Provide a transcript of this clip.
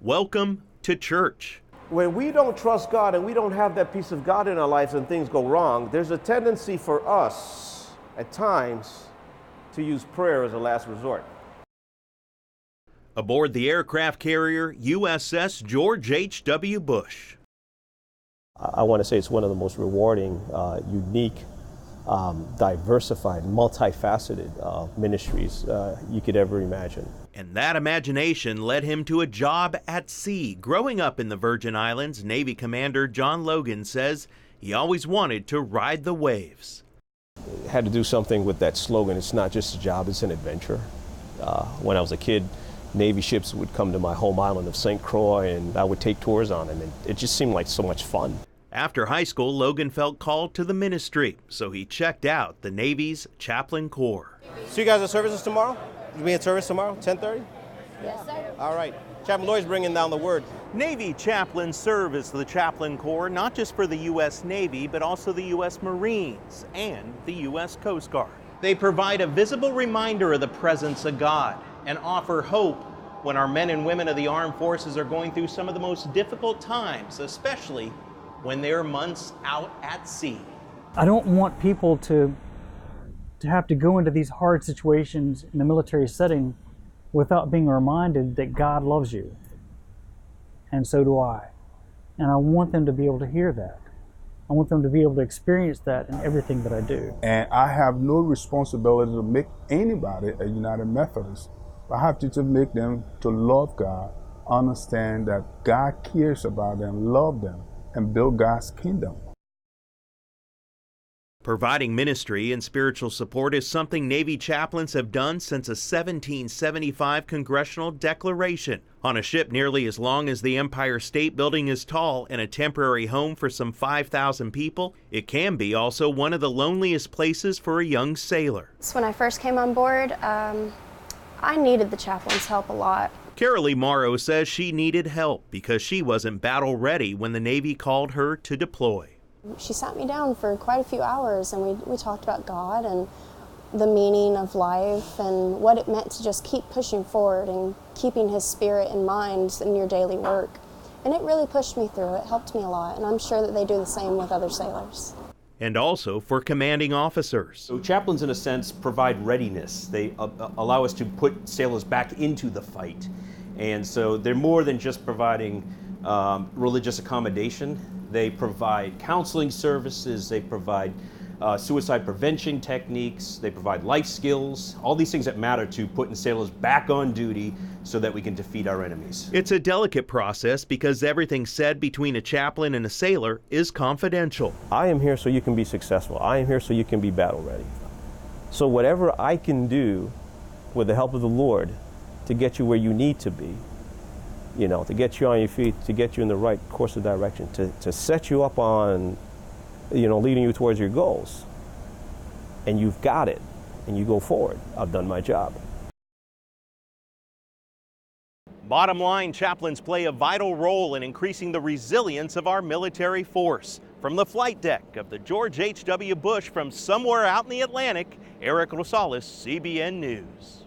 welcome to church. When we don't trust God and we don't have that peace of God in our lives and things go wrong, there's a tendency for us at times to use prayer as a last resort. Aboard the aircraft carrier USS George H.W. Bush. I want to say it's one of the most rewarding, unique, diversified, multifaceted ministries you could ever imagine. And that imagination led him to a job at sea. Growing up in the Virgin Islands, Navy Commander John Logan says he always wanted to ride the waves. Had to do something with that slogan, it's not just a job, it's an adventure. When I was a kid, Navy ships would come to my home island of St. Croix and I would take tours on them, and it just seemed like so much fun. After high school, Logan felt called to the ministry, so he checked out the Navy's Chaplain Corps. So you guys at services tomorrow? You be at service tomorrow, 10:30? Yes, sir. All right. Chaplain Lloyd's bringing down the word. Navy chaplains serve as the Chaplain Corps, not just for the U.S. Navy, but also the U.S. Marines and the U.S. Coast Guard. They provide a visible reminder of the presence of God and offer hope when our men and women of the armed forces are going through some of the most difficult times, especially when they're months out at sea. I don't want people to have to go into these hard situations in the military setting without being reminded that God loves you. And so do I. And I want them to be able to hear that. I want them to be able to experience that in everything that I do. And I have no responsibility to make anybody a United Methodist. I have to just make them to love God, understand that God cares about them, love them, and build God's kingdom. Providing ministry and spiritual support is something Navy chaplains have done since a 1775 congressional declaration. On a ship nearly as long as the Empire State Building is tall and a temporary home for some 5,000 people, it can be also one of the loneliest places for a young sailor. When I first came on board, I needed the chaplain's help a lot. Carolee Morrow says she needed help because she wasn't battle ready when the Navy called her to deploy. She sat me down for quite a few hours and we talked about God and the meaning of life and what it meant to just keep pushing forward and keeping His Spirit in mind in your daily work. And it really pushed me through. It helped me a lot, and I'm sure that they do the same with other sailors. And also for commanding officers. So chaplains, in a sense, provide readiness. They allow us to put sailors back into the fight. And so they're more than just providing religious accommodation. They provide counseling services, they provide suicide prevention techniques, they provide life skills, all these things that matter to putting sailors back on duty so that we can defeat our enemies. It's a delicate process because everything said between a chaplain and a sailor is confidential. I am here so you can be successful. I am here so you can be battle ready. So whatever I can do with the help of the Lord to get you where you need to be, you know, to get you on your feet, to get you in the right course of direction, to set you up on, you know, leading you towards your goals. And you've got it, and you go forward. I've done my job. Bottom line, chaplains play a vital role in increasing the resilience of our military force. From the flight deck of the George H.W. Bush from somewhere out in the Atlantic, Eric Rosales, CBN News.